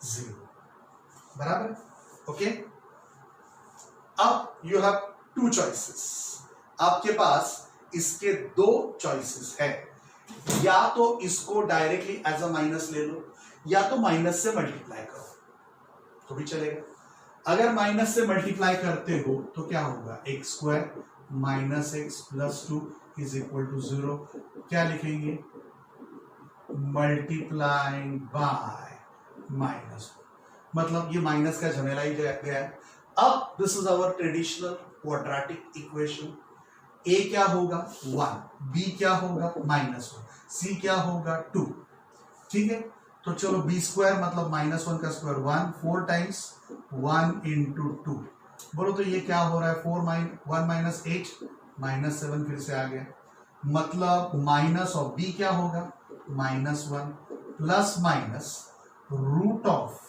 [SPEAKER 1] 0, बराबर? ओके, अब यू हैव 2 चॉइसेस, आपके पास इसके 2 चॉइसेस है, या तो इसको डायरेक्टली एज अ माइनस ले लो, या तो माइनस से मल्टीप्लाई करो तो भी चलेगा। अगर माइनस से मल्टीप्लाई करते हो तो क्या होगा, x² - x + 2 = 0, क्या लिखेंगे मल्टीप्लाइंग बाय -1, मतलब ये माइनस का झमेला ही गया है। अब this is our traditional quadratic equation, a क्या होगा 1, b क्या होगा -1, c क्या होगा 2। ठीक है, तो चलो b² मतलब -1 का स्क्वायर 1, 4 टाइम्स 1 × 2, बोलो तो ये क्या हो रहा है 4 - 1 - 8 -7 फिर से आ गया, मतलब माइनस ऑफ b क्या होगा -1 प्लस माइनस रूट ऑफ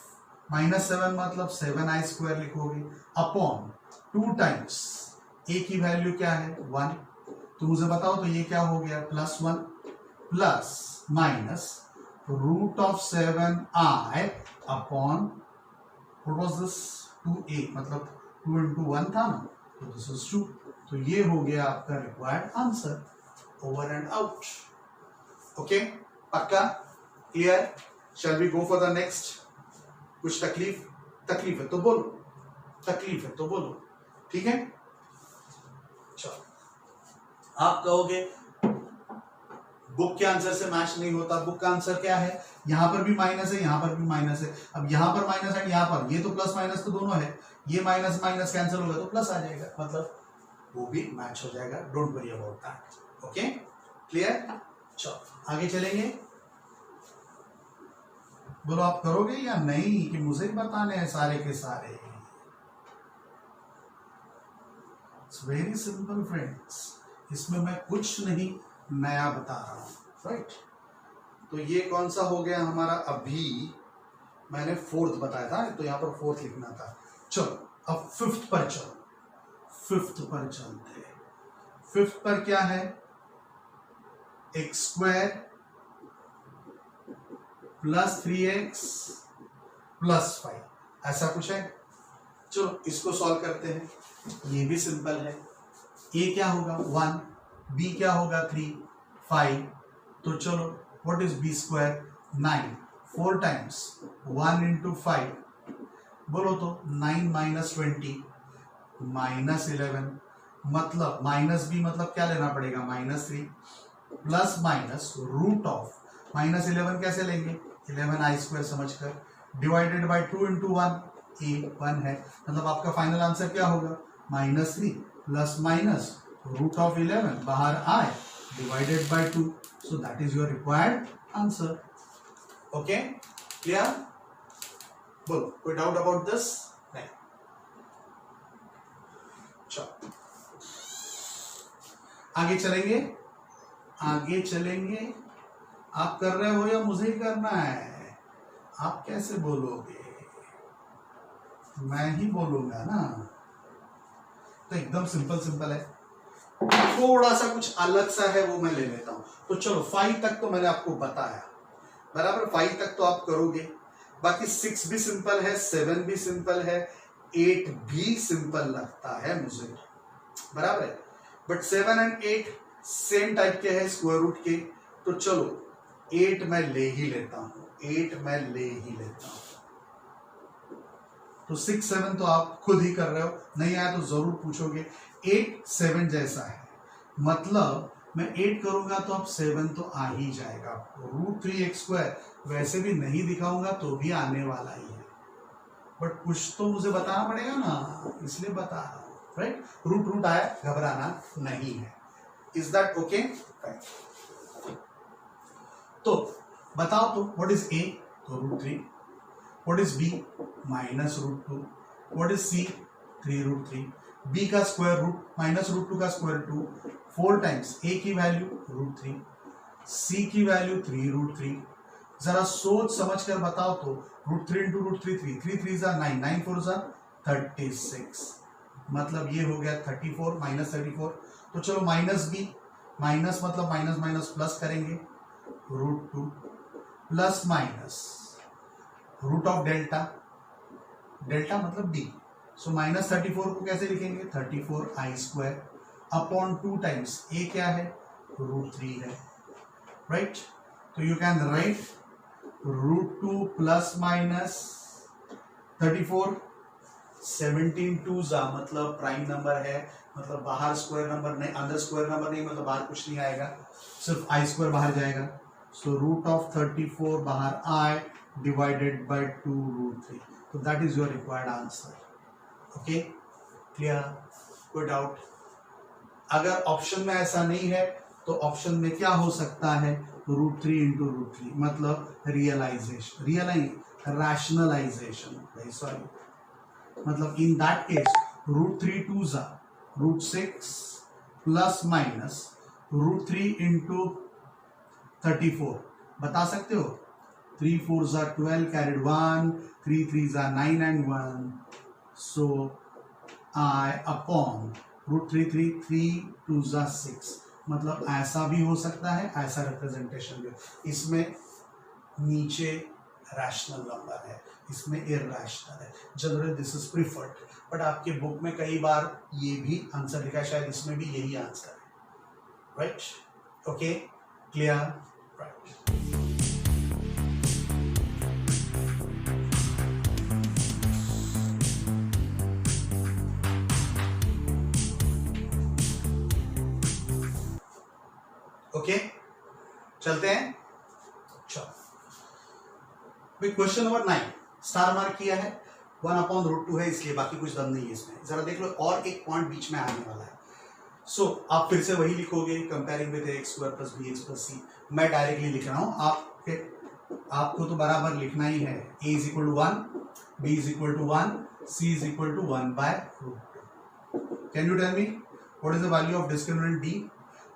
[SPEAKER 1] -7 मतलब 7i² लिखोगे अपॉन 2 टाइम्स a की वैल्यू क्या है 1, तो मुझे बताओ तो ये क्या हो गया +1 plus minus root of 7i upon what was this 2a, मतलब 2 × 1 था ना, तो दिस इज 2, तो ये हो गया आपका required answer, over and out. Okay, पक्का? Clear? Shall we go for the next? कुछ तकलीफ? तकलीफ है तो बोलो, तकलीफ है तो बोलो, ठीक है। चलो, आप कहोगे बुक के आंसर से मैच नहीं होता, बुक का आंसर क्या है, यहां पर भी माइनस है, यहां पर भी माइनस है। अब यहां पर माइनस है, यहां पर ये तो प्लस माइनस तो दोनों है, ये माइनस माइनस कैंसिल होगा तो प्लस आ जाएगा, मतलब वो भी मैच हो जाएगा। Don't worry about that. Okay, clear. चलो आगे चलेंगे। बोलो आप करोगे या नहीं, कि मुझे ही बताने हैं सारे के सारे। इट्स वेरी सिंपल फ्रेंड्स, इसमें मैं कुछ नहीं नया बता रहा हूं, राइट। तो ये कौन सा हो गया हमारा, अभी मैंने फोर्थ बताया था तो यहां पर फोर्थ लिखना था। चलो अब फिफ्थ पर चलो, फिफ्थ पर चलते हैं। फिफ्थ पर क्या है, x square plus 3x plus 5, ऐसा कुछ है। चलो इसको सॉल्व करते हैं, ये भी सिंपल है। a क्या होगा 1, b क्या होगा 3, 5। तो चलो what is b square 9, 4 times 1 into 5, बोलो तो 9 माइनस 20 माइनस 11, मतलब माइनस b मतलब क्या लेना पड़ेगा -3 प्लस माइनस रूट ऑफ -11 कैसे लेंगे, 11 आई स्क्वायर समझकर, डिवाइडेड बाय 2 इंटू 1, a 1 है, मतलब आपका फाइनल आंसर क्या होगा -3 प्लस माइनस रूट ऑफ 11 बाहर आए divided by 2, so that is your required answer. Okay, clear. बोलो कोई डाउट अबाउट दिस, नहीं। चलो आगे चलेंगे, आगे चलेंगे। आप कर रहे हो या मुझे ही करना है, आप कैसे बोलोगे, मैं ही बोलूंगा ना। तो एकदम सिंपल सिंपल है, थोड़ा सा कुछ अलग सा है वो मैं ले लेता हूं। तो चलो 5 तक तो मैंने आपको बताया, बराबर 5 तक तो आप करोगे, बाकी 6 भी सिंपल है, 7 भी सिंपल है, 8 भी सिंपल लगता है मुझे, बराबर है। बट 7 एंड 8 सेम टाइप के हैं, स्क्वायर रूट के। तो चलो 8 मैं ले ही लेता हूं, 8 मैं ले ही लेता हूं। तो 6 7 तो आप खुद ही कर रहे हो, नहीं आया तो जरूर पूछोगे। 8 7 जैसा है, मतलब मैं 8 करूंगा तो अब 7 तो आ ही जाएगा। √3x² वैसे भी नहीं दिखाऊंगा तो भी आने वाला ही है, बट कुछ तो मुझे बताना पड़ेगा ना, इसलिए बता रहा हूं, राइट। रूट आया, घबराना नहीं है। Is that okay? तो बताओ तो व्हाट इज a, तो √3, what is b -√2, what is c 3√3, b का स्क्वायर रूट -√2 का स्क्वायर 2, 4 टाइम्स a की वैल्यू √3, c की वैल्यू 3√3। जरा सोच समझ कर बताओ तो √3 इंटू √3 3 3 जा 9, 9 4 जा 36, मतलब ये हो गया 34 -34। तो चलो माइनस b, माइनस मतलब माइनस माइनस प्लस करेंगे, √2 plus minus root of delta, delta मतलब b, सो -34 को कैसे लिखेंगे 34i² अपॉन 2 टाइम्स a क्या है √3 है, राइट। तो you can write √2 plus minus 34, 17 2 जा मतलब प्राइम नंबर है, मतलब बाहर स्क्वायर नंबर नहीं, अंदर स्क्वायर नंबर नहीं, मतलब बाहर कुछ नहीं आएगा, सिर्फ i² बाहर जाएगा। सो √34 बाहर आए डिवाइडेड बाय 2√3, तो that is your required answer. Okay, clear, कोई डाउट? अगर ऑप्शन में ऐसा नहीं है तो ऑप्शन में क्या हो सकता है, √3 इंटू √3 मतलब रियलाइजेशन, रैशनलाइजेशन, सॉरी, मतलब इन दैट केस √3 2 जा √6 प्लस माइनस √3 इंटू 34, बता सकते हो 3 4 जा 12 कैरिड 1, 3 3 जा 9 एंड 1, सो I अपॉन √3 3 2 जा 6, मतलब ऐसा भी हो सकता है, ऐसा रिप्रेजेंटेशन भी। इसमें नीचे रैशनल नंबर है, इसमें इरैशनल है, generally this is preferred, but आपके बुक में कई बार ये भी आंसर लिखा है, शायद इसमें भी यही आंसर है, right. Okay, clear, right. Okay, चलते हैं। चलो क्वेश्चन नंबर 9 स्टार मार्क किया है, 1/√2 है इसलिए, बाकी कुछ दम नहीं है इसमें। जरा देख लो, और एक पॉइंट बीच में आने वाला है। सो आप फिर से वही लिखोगे, comparing with x² + bx + c। मैं डायरेक्टली लिख रहा हूं, आपको तो बराबर लिखना ही है। a = 1, b = 1, c = 1/√2। Can you tell me what is the value of discriminant d?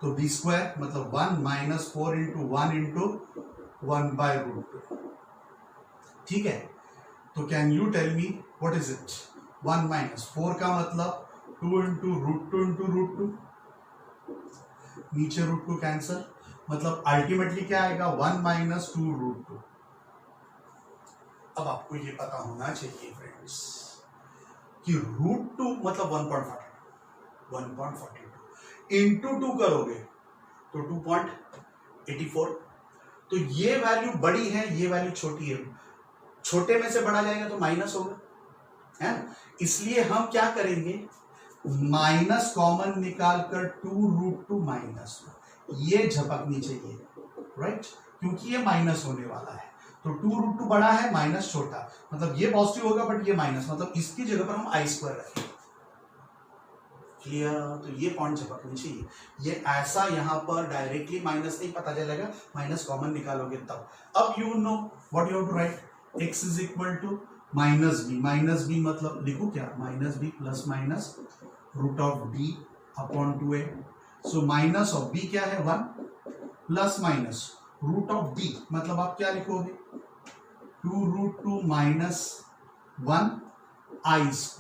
[SPEAKER 1] तो b² मतलब 1 - 4 × 1 × 1/√2। ठीक है, तो can you tell me what is it? 1 - 4 का मतलब 2 × √2 × √2, नीचे √2 कैंसल, मतलब अल्टीमेटली क्या आएगा? 1 - 2√2। अब आपको ये पता होना चाहिए फ्रेंड्स कि √2 मतलब 1.42 इंटू 2 करोगे तो 2.84। तो ये वैल्यू बड़ी है, ये वैल्यू छोटी है। छोटे में से बड़ा जाएगा तो माइनस होगा, है ना? इसलिए हम क्या करेंगे, माइनस कॉमन निकालकर 2√2 माइनस, ये झपकनी चाहिए, राइट? क्योंकि ये माइनस होने वाला है, तो 2√2 बड़ा है, माइनस छोटा, मतलब ये पॉजिटिव होगा बट ये माइनस, मतलब इसकी जगह पर हम i² रखें। क्लियर? तो ये पॉइंट झपकनी चाहिए। ये ऐसा यहां पर डायरेक्टली माइनस नहीं पता चलेगा, माइनस कॉमन निकालोगे तब। अब you know what you have to write, x = -b मतलब लिखो क्या, -b ± √d/2a। So minus of b क्या है? 1 प्लस माइनस √d मतलब आप क्या लिखोगे? 2√2 - 1 i²।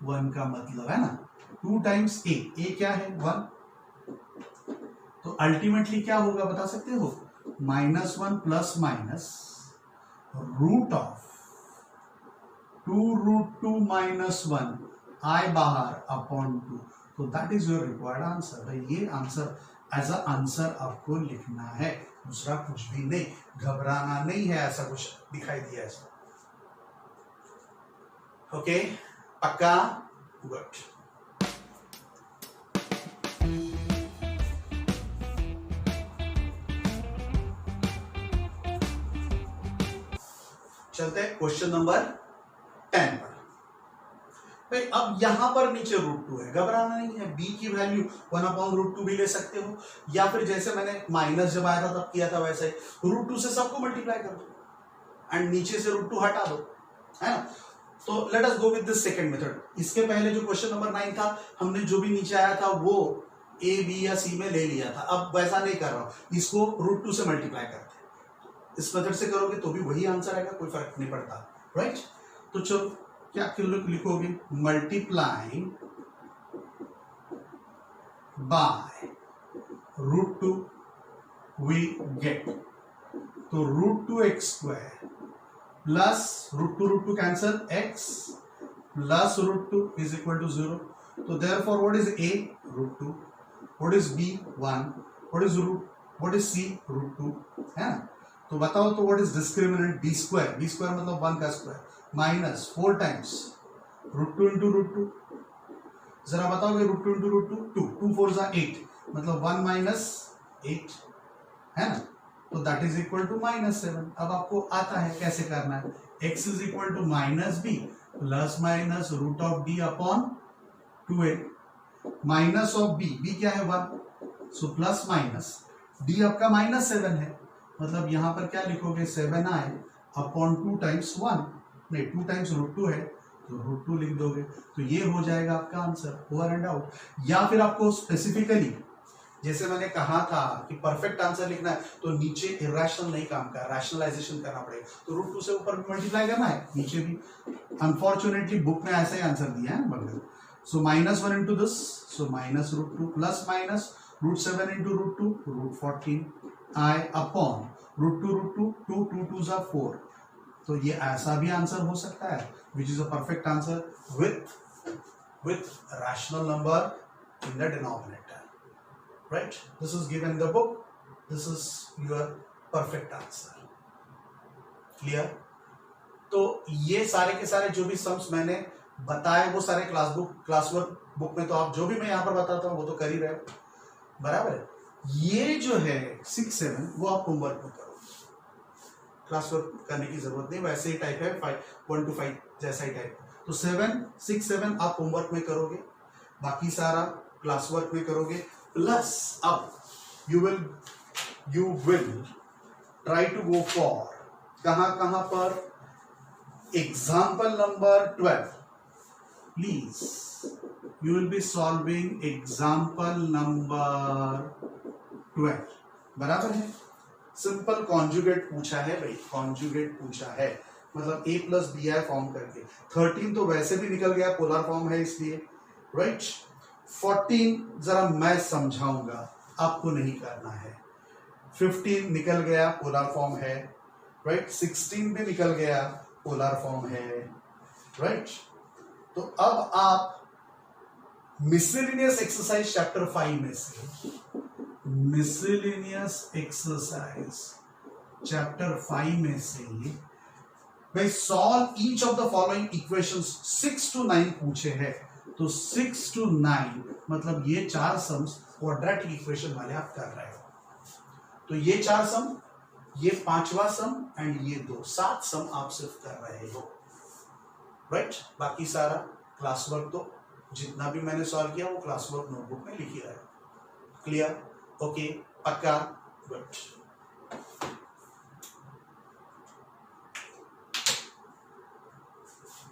[SPEAKER 1] -1 का मतलब है ना 2 × a क्या है? 1। तो अल्टीमेटली क्या होगा बता सकते हो? -1 प्लस माइनस √2√2 - 1 I बाहर/2। तो that is your required answer. भाई ये आंसर एज अ आंसर आपको लिखना है, दूसरा कुछ भी नहीं, घबराना नहीं है ऐसा कुछ दिखाई दिया ऐसा। ओके, पक्का? गुड। चलते हैं क्वेश्चन नंबर 10 पर। भाई अब यहां पर नीचे √2 है, घबराना नहीं है। b की वैल्यू 1/√2 भी ले सकते हो, या फिर जैसे मैंने माइनस जब आया था तब किया था वैसे ही √2 से सबको मल्टीप्लाई कर दो एंड नीचे से √2 हटा दो, है ना? तो let us go with this second method. इसके पहले जो क्वेश्चन नंबर 9 था, हमने जो भी नीचे आया था वो a, b या c में ले लिया था। अब वैसा नहीं कर रहा हूं, इसको √2 से मल्टीप्लाई करते हैं। इस मेथड से करोगे तो भी वही आंसर आएगा, कोई फर्क नहीं पड़ता, राइट? तो चलो क्या लिखोगे? मल्टीप्लाइंग बाय √2 वी गेट, तो √2x² plus √2 cancel, x plus √2 is equal to 0। तो therefore what is a? √2। What is b? 1। What is c? √2, है ना? तो बताओ तो व्हाट इज डिस्क्रिमिनेंट? b² मतलब 1 का स्क्वायर माइनस 4 टाइम्स √2 × √2। जरा बताओगे √2 × √2 2 4 = 8 मतलब 1 - 8, है ना? तो दैट इज इक्वल टू -7। अब आपको आता है कैसे करना है। x = -b plus minus √d/2a minus of b क्या है? 1। सो प्लस माइनस d आपका -7 है, मतलब यहां पर क्या लिखोगे? 7i/2 टाइम्स 1, नहीं 2 टाइम्स √2 है तो √2 लिख दोगे, तो ये हो जाएगा आपका आंसर, ओवर एंड आउट। या फिर आपको स्पेसिफिकली जैसे मैंने कहा था कि परफेक्ट आंसर लिखना है तो नीचे इरेशनल नहीं काम कर, रैशनलाइजेशन करना पड़ेगा। तो √2 से ऊपर भी मल्टीप्लाई करना है, नीचे भी। अनफॉर्चुनेटली बुक में ऐसा ही आंसर दिया है मगर। सो -1 into this, so -√2 plus minus √7 into √2 √14 i/√2 2 2 = 4। तो ये ऐसा भी आंसर हो सकता है, which is a perfect answer with rational number in the denominator, right? This is given in the book, this is your perfect answer. Clear? तो ये सारे के सारे जो भी सम्स मैंने बताए वो सारे क्लास वर्क बुक में, तो आप जो भी मैं यहाँ पर बताता हूँ वो तो कर ही रहे हो, बराबर है? ये जो है 6, 7 वो आप होमवर्क में करोगे, क्लास वर्क करने की जरूरत नहीं, वैसे ही टाइप है 1 to 5 जैसा ही टाइप। तो 7, 6, 7 आप होमवर्क में करोगे, बाकी सारा क्लास वर्क में करोगे। प्लस अब you will try to go for कहां पर, example number 12। Please you will be solving example number 12, बराबर है। सिंपल कॉन्जुगेट पूछा है भाई, कॉन्जुगेट पूछा है, मतलब a plus B I form करके। 13 तो वैसे भी निकल गया, पोलर फॉर्म है इसलिए, राइट। 14 जरा मैं समझाऊंगा, आपको नहीं करना है। 15 निकल गया, पोलर फॉर्म है, राइट। 16 भी निकल गया, पोलर फॉर्म है, राइट। तो अब आप मिसलेनियस एक्सरसाइज चैप्टर 5 में से, मिसलेनियस एक्सरसाइज चैप्टर 5 में से भाई solve each of the following equations 6 to 9 पूछे हैं। तो 6 to 9 मतलब ये 4 सम्स क्वाड्रेटिक इक्वेशन वाले आप कर रहे हो। तो ये 4 सम, ये 5वां सम एंड ये 2, 7 सम आप सिर्फ कर रहे हो, राइट। बाकी सारा क्लास वर्क तो जितना भी मैंने सॉल्व किया वो क्लास वर्क नोटबुक में लिखी रहे। क्लियर? ओके, पक्का, गुड।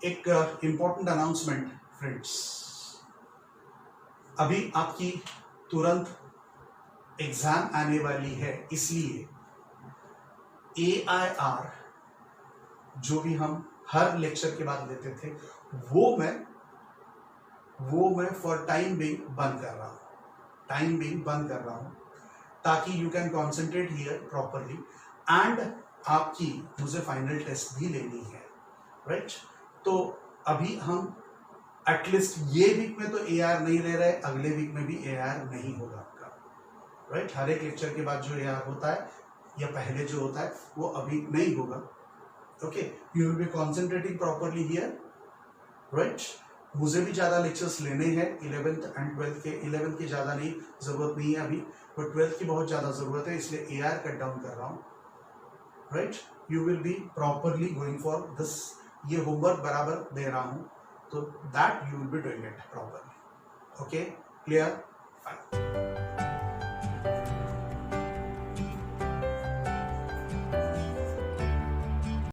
[SPEAKER 1] एक इंपॉर्टेंट अनाउंसमेंट फ्रेंड्स, अभी आपकी तुरंत एग्जाम आने वाली है, इसलिए AIR जो भी हम हर लेक्चर के बाद लेते थे वो मैं फॉर टाइम बिंग बंद कर रहा हूं, टाइम बिंग बंद कर रहा हूं, ताकि you can concentrate here properly and आपकी मुझे फाइनल टेस्ट भी लेनी है, राइट। तो अभी हम एटलीस्ट ये वीक में तो AR नहीं ले रहे, अगले वीक में भी AR नहीं होगा आपका, राइट। हर एक लेक्चर के बाद जो AR होता है या पहले जो होता है वो अभी नहीं होगा, okay. You will be concentrating properly here, right. मुझे भी ज्यादा लेक्चर्स लेने हैं 11th एंड 12th के। 11th की ज्यादा नहीं जरूरत नहीं है अभी, बट 12th की बहुत ज्यादा जरूरत है, इसलिए AR कट डाउन कर रहा हूं, right. You will be properly going for this, ये होमवर्क बराबर दे रहा हूं, तो that you will be doing it properly, okay, clear, fine.